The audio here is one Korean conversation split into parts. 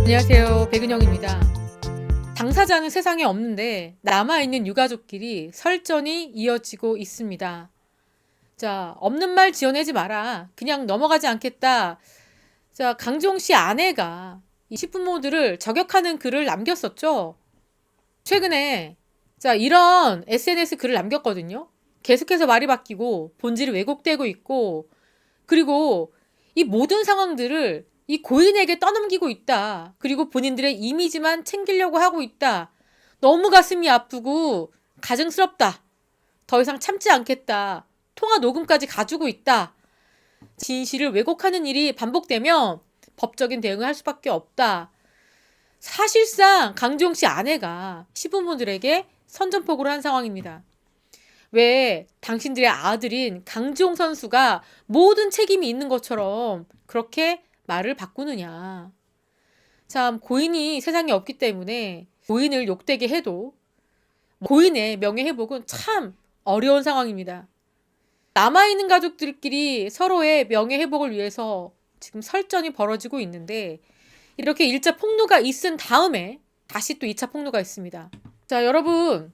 안녕하세요. 백은영입니다. 당사자는 세상에 없는데 남아있는 유가족끼리 설전이 이어지고 있습니다. 자, 없는 말 지어내지 마라. 그냥 넘어가지 않겠다. 자, 강종 씨 아내가 이 시부모들을 저격하는 글을 남겼었죠. 최근에 이런 SNS 글을 남겼거든요. 계속해서 말이 바뀌고 본질이 왜곡되고 있고, 그리고 이 모든 상황들을 이 고인에게 떠넘기고 있다. 그리고 본인들의 이미지만 챙기려고 하고 있다. 너무 가슴이 아프고 가증스럽다. 더 이상 참지 않겠다. 통화 녹음까지 가지고 있다. 진실을 왜곡하는 일이 반복되면 법적인 대응을 할 수밖에 없다. 사실상 강지용 씨 아내가 시부모들에게 선전포고를 한 상황입니다. 왜 당신들의 아들인 강지용 선수가 모든 책임이 있는 것처럼 그렇게 말을 바꾸느냐. 참, 고인이 세상에 없기 때문에 고인을 욕되게 해도 고인의 명예회복은 참 어려운 상황입니다. 남아있는 가족들끼리 서로의 명예회복을 위해서 지금 설전이 벌어지고 있는데, 이렇게 1차 폭로가 있은 다음에 다시 또 2차 폭로가 있습니다. 자, 여러분,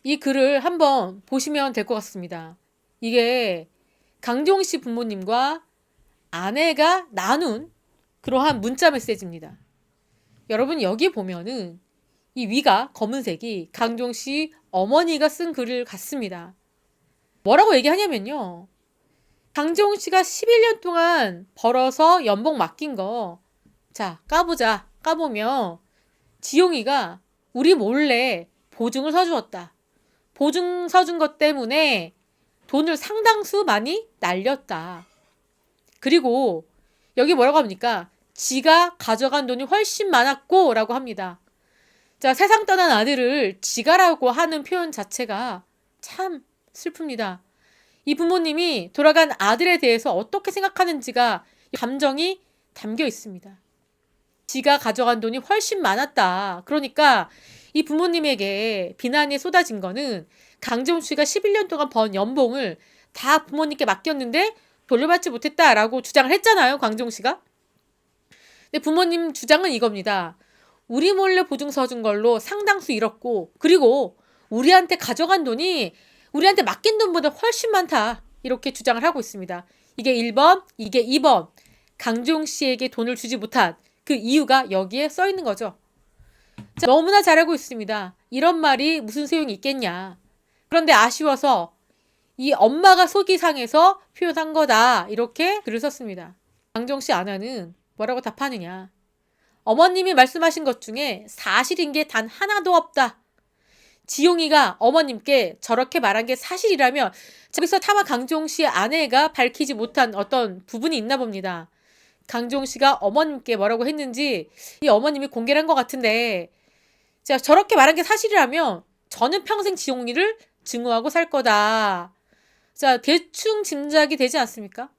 이 글을 한번 보시면 될 것 같습니다. 이게 강지용 씨 부모님과 아내가 나눈 그러한 문자 메시지입니다. 여러분, 여기 보면은 이 위가 검은색이 강지용 씨 어머니가 쓴 글을 같습니다. 뭐라고 얘기하냐면요. 강지용 씨가 11년 동안 벌어서 연봉 맡긴 거, 자, 까보자. 까보면 지용이가 우리 몰래 보증을 서주었다. 보증 서준 것 때문에 돈을 상당수 많이 날렸다. 그리고 여기 뭐라고 합니까? 지가 가져간 돈이 훨씬 많았고 라고 합니다. 자, 세상 떠난 아들을 지가라고 하는 표현 자체가 참 슬픕니다. 이 부모님이 돌아간 아들에 대해서 어떻게 생각하는지가 감정이 담겨 있습니다. 지가 가져간 돈이 훨씬 많았다. 그러니까 이 부모님에게 비난이 쏟아진 거는 강지용 씨가 11년 동안 번 연봉을 다 부모님께 맡겼는데 돌려받지 못했다라고 주장을 했잖아요, 강지용 씨가. 근데 부모님 주장은 이겁니다. 우리 몰래 보증 서준 걸로 상당수 잃었고, 그리고 우리한테 가져간 돈이 우리한테 맡긴 돈보다 훨씬 많다. 이렇게 주장을 하고 있습니다. 이게 1번, 이게 2번. 강지용 씨에게 돈을 주지 못한 그 이유가 여기에 써 있는 거죠. 자, 너무나 잘 알고 있습니다. 이런 말이 무슨 소용이 있겠냐. 그런데 아쉬워서 이 엄마가 속이 상해서 표현한 거다. 이렇게 글을 썼습니다. 강지용 씨 아내는 뭐라고 답하느냐. 어머님이 말씀하신 것 중에 사실인 게 단 하나도 없다. 지용이가 어머님께 저렇게 말한 게 사실이라면 저기서 차마 강지용 씨의 아내가 밝히지 못한 어떤 부분이 있나 봅니다. 강지용 씨가 어머님께 뭐라고 했는지 이 어머님이 공개를 한 것 같은데, 자, 저렇게 말한 게 사실이라면 저는 평생 지용이를 증오하고 살 거다. 자, 대충 짐작이 되지 않습니까?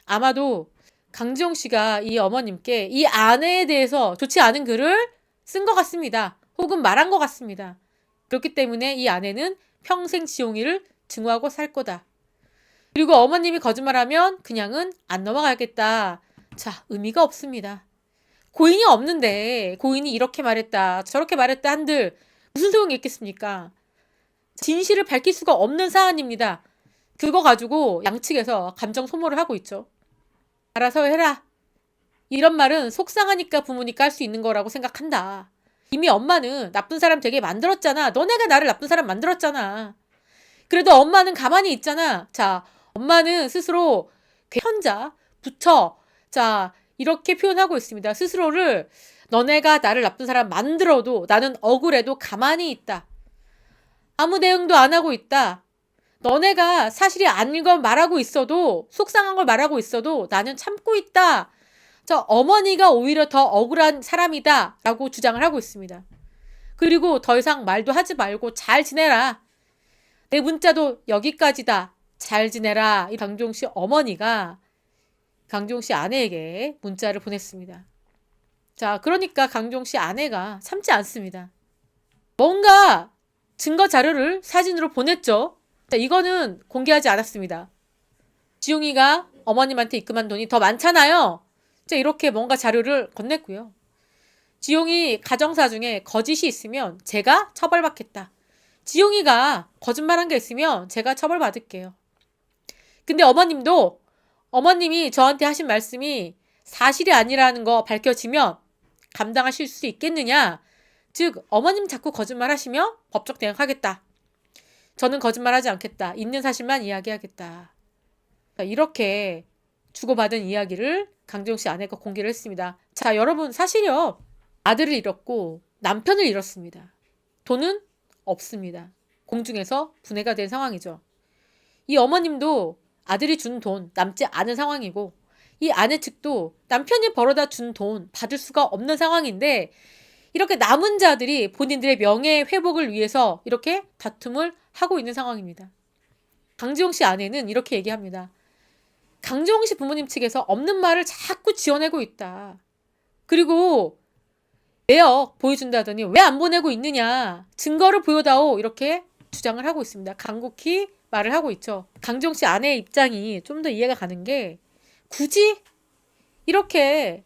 아마도 강지용 씨가 이 어머님께 이 아내에 대해서 좋지 않은 글을 쓴 것 같습니다. 혹은 말한 것 같습니다. 그렇기 때문에 이 아내는 평생 지용이를 증오하고 살 거다. 그리고 어머님이 거짓말하면 그냥은 안 넘어가겠다. 자, 의미가 없습니다. 고인이 없는데 고인이 이렇게 말했다, 저렇게 말했다 한들 무슨 소용이 있겠습니까? 진실을 밝힐 수가 없는 사안입니다. 그거 가지고 양측에서 감정 소모를 하고 있죠. 알아서 해라. 이런 말은 속상하니까 부모니까 할 수 있는 거라고 생각한다. 이미 엄마는 나쁜 사람 되게 만들었잖아. 너네가 나를 나쁜 사람 만들었잖아. 그래도 엄마는 가만히 있잖아. 자, 엄마는 스스로 현자, 부처, 자, 이렇게 표현하고 있습니다. 스스로를 너네가 나를 나쁜 사람 만들어도 나는 억울해도 가만히 있다. 아무 대응도 안 하고 있다. 너네가 사실이 아닌 걸 말하고 있어도, 속상한 걸 말하고 있어도 나는 참고 있다. 저 어머니가 오히려 더 억울한 사람이다 라고 주장을 하고 있습니다. 그리고 더 이상 말도 하지 말고 잘 지내라. 내 문자도 여기까지다. 잘 지내라. 이 강지용 씨 어머니가 강지용 씨 아내에게 문자를 보냈습니다. 자, 그러니까 강지용 씨 아내가 참지 않습니다. 뭔가 증거 자료를 사진으로 보냈죠. 자, 이거는 공개하지 않았습니다. 지용이가 어머님한테 입금한 돈이 더 많잖아요. 이렇게 뭔가 자료를 건넸고요. 지용이 가정사 중에 거짓이 있으면 제가 처벌받겠다. 지용이가 거짓말한 게 있으면 제가 처벌받을게요. 근데 어머님이 저한테 하신 말씀이 사실이 아니라는 거 밝혀지면 감당하실 수 있겠느냐? 즉 어머님 자꾸 거짓말하시며 법적 대응하겠다. 저는 거짓말하지 않겠다. 있는 사실만 이야기하겠다. 이렇게 주고받은 이야기를 강지용 씨 아내가 공개를 했습니다. 자, 여러분 사실요. 아들을 잃었고 남편을 잃었습니다. 돈은 없습니다. 공중에서 분해가 된 상황이죠. 이 어머님도 아들이 준 돈 남지 않은 상황이고 이 아내 측도 남편이 벌어다 준 돈 받을 수가 없는 상황인데 이렇게 남은 자들이 본인들의 명예 회복을 위해서 이렇게 다툼을 하고 있는 상황입니다. 강지용 씨 아내는 이렇게 얘기합니다. 강지용 씨 부모님 측에서 없는 말을 자꾸 지어내고 있다. 그리고 내역 보여준다더니 왜 안 보내고 있느냐. 증거를 보여다오. 이렇게 주장을 하고 있습니다. 간곡히 말을 하고 있죠. 강지용 씨 아내의 입장이 좀 더 이해가 가는 게 굳이 이렇게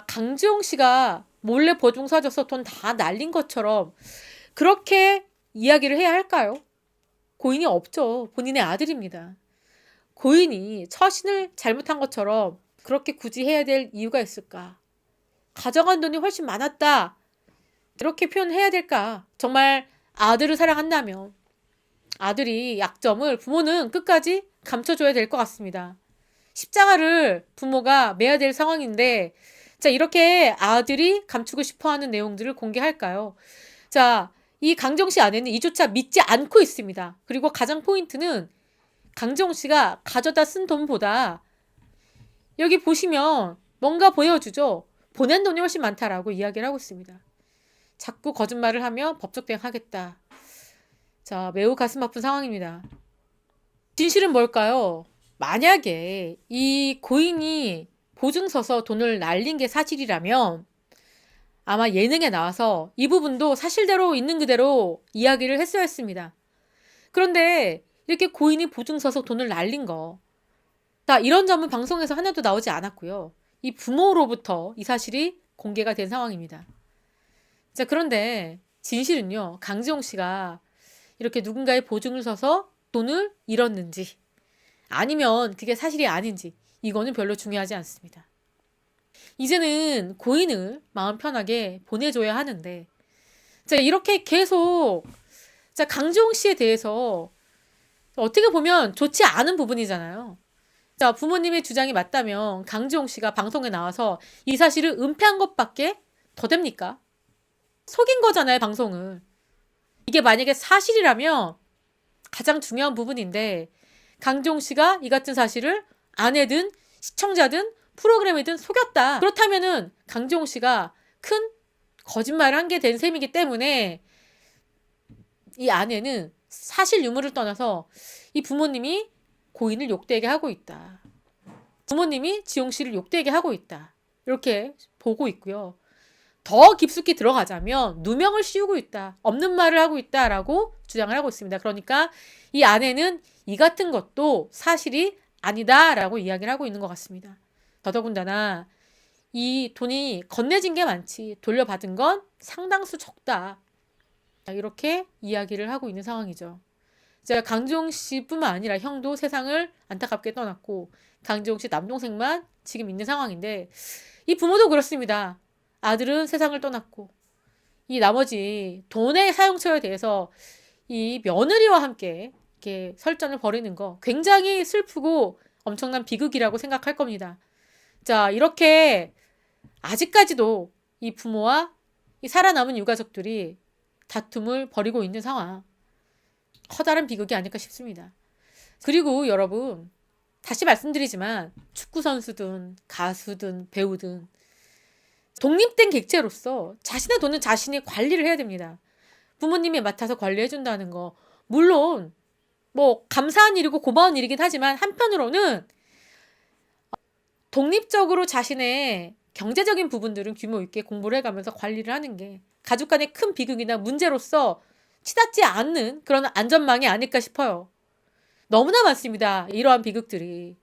강지용 씨가 몰래 보증 사줘서 돈 다 날린 것처럼 그렇게 이야기를 해야 할까요? 고인이 없죠. 본인의 아들입니다. 고인이 처신을 잘못한 것처럼 그렇게 굳이 해야 될 이유가 있을까? 가져간 돈이 훨씬 많았다. 이렇게 표현해야 될까? 정말 아들을 사랑한다면 아들이 약점을 부모는 끝까지 감춰줘야 될 것 같습니다. 십자가를 부모가 매야 될 상황인데 자, 이렇게 아들이 감추고 싶어하는 내용들을 공개할까요? 자, 이 강정 씨 아내는 이조차 믿지 않고 있습니다. 그리고 가장 포인트는 강정 씨가 가져다 쓴 돈보다 여기 보시면 뭔가 보여주죠. 보낸 돈이 훨씬 많다라고 이야기를 하고 있습니다. 자꾸 거짓말을 하며 법적 대응하겠다. 자, 매우 가슴 아픈 상황입니다. 진실은 뭘까요? 만약에 이 고인이 보증 서서 돈을 날린 게 사실이라면 아마 예능에 나와서 이 부분도 사실대로 있는 그대로 이야기를 했어야 했습니다. 그런데 이렇게 고인이 보증 서서 돈을 날린 거. 자, 이런 점은 방송에서 하나도 나오지 않았고요. 이 부모로부터 이 사실이 공개가 된 상황입니다. 자, 그런데 진실은요. 강지용 씨가 이렇게 누군가의 보증을 서서 돈을 잃었는지 아니면 그게 사실이 아닌지 이거는 별로 중요하지 않습니다. 이제는 고인을 마음 편하게 보내줘야 하는데 자, 이렇게 계속 자, 강지용 씨에 대해서 어떻게 보면 좋지 않은 부분이잖아요. 자, 부모님의 주장이 맞다면 강지용 씨가 방송에 나와서 이 사실을 은폐한 것밖에 더 됩니까? 속인 거잖아요, 방송을. 이게 만약에 사실이라면 가장 중요한 부분인데 강지용 씨가 이 같은 사실을 아내든 시청자든 프로그램이든 속였다. 그렇다면은 강지용 씨가 큰 거짓말을 한 게 된 셈이기 때문에 이 아내는 사실 유무를 떠나서 이 부모님이 고인을 욕되게 하고 있다. 부모님이 지용 씨를 욕되게 하고 있다. 이렇게 보고 있고요. 더 깊숙이 들어가자면 누명을 씌우고 있다. 없는 말을 하고 있다라고 주장을 하고 있습니다. 그러니까 이 아내는 이 같은 것도 사실이 아니다라고 이야기를 하고 있는 것 같습니다. 더더군다나 이 돈이 건네진 게 많지 돌려받은 건 상당수 적다. 이렇게 이야기를 하고 있는 상황이죠. 제가 강지용 씨뿐만 아니라 형도 세상을 안타깝게 떠났고 강지용 씨 남동생만 지금 있는 상황인데 이 부모도 그렇습니다. 아들은 세상을 떠났고 이 나머지 돈의 사용처에 대해서 이 며느리와 함께 이렇게 설전을 벌이는 거 굉장히 슬프고 엄청난 비극이라고 생각할 겁니다. 자, 이렇게 아직까지도 이 부모와 이 살아남은 유가족들이 다툼을 벌이고 있는 상황. 커다란 비극이 아닐까 싶습니다. 그리고 여러분, 다시 말씀드리지만 축구 선수든 가수든 배우든 독립된 객체로서 자신의 돈은 자신이 관리를 해야 됩니다. 부모님이 맡아서 관리해준다는 거 물론 뭐 감사한 일이고 고마운 일이긴 하지만 한편으로는 독립적으로 자신의 경제적인 부분들은 규모 있게 공부를 해가면서 관리를 하는 게 가족 간의 큰 비극이나 문제로서 치닫지 않는 그런 안전망이 아닐까 싶어요. 너무나 많습니다. 이러한 비극들이.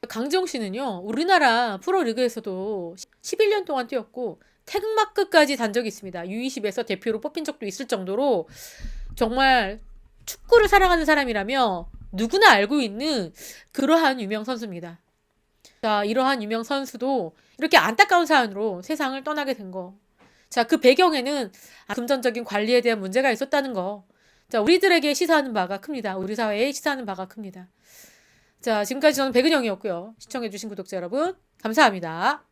강지용 씨는요. 우리나라 프로리그에서도 11년 동안 뛰었고 태극마크까지 단 적이 있습니다. U20에서 대표로 뽑힌 적도 있을 정도로 정말 축구를 사랑하는 사람이라면 누구나 알고 있는 그러한 유명 선수입니다. 자, 이러한 유명 선수도 이렇게 안타까운 사연으로 세상을 떠나게 된 거. 자, 그 배경에는 금전적인 관리에 대한 문제가 있었다는 거. 자, 우리들에게 시사하는 바가 큽니다. 우리 사회에 시사하는 바가 큽니다. 자, 지금까지 저는 백은영이었고요. 시청해주신 구독자 여러분, 감사합니다.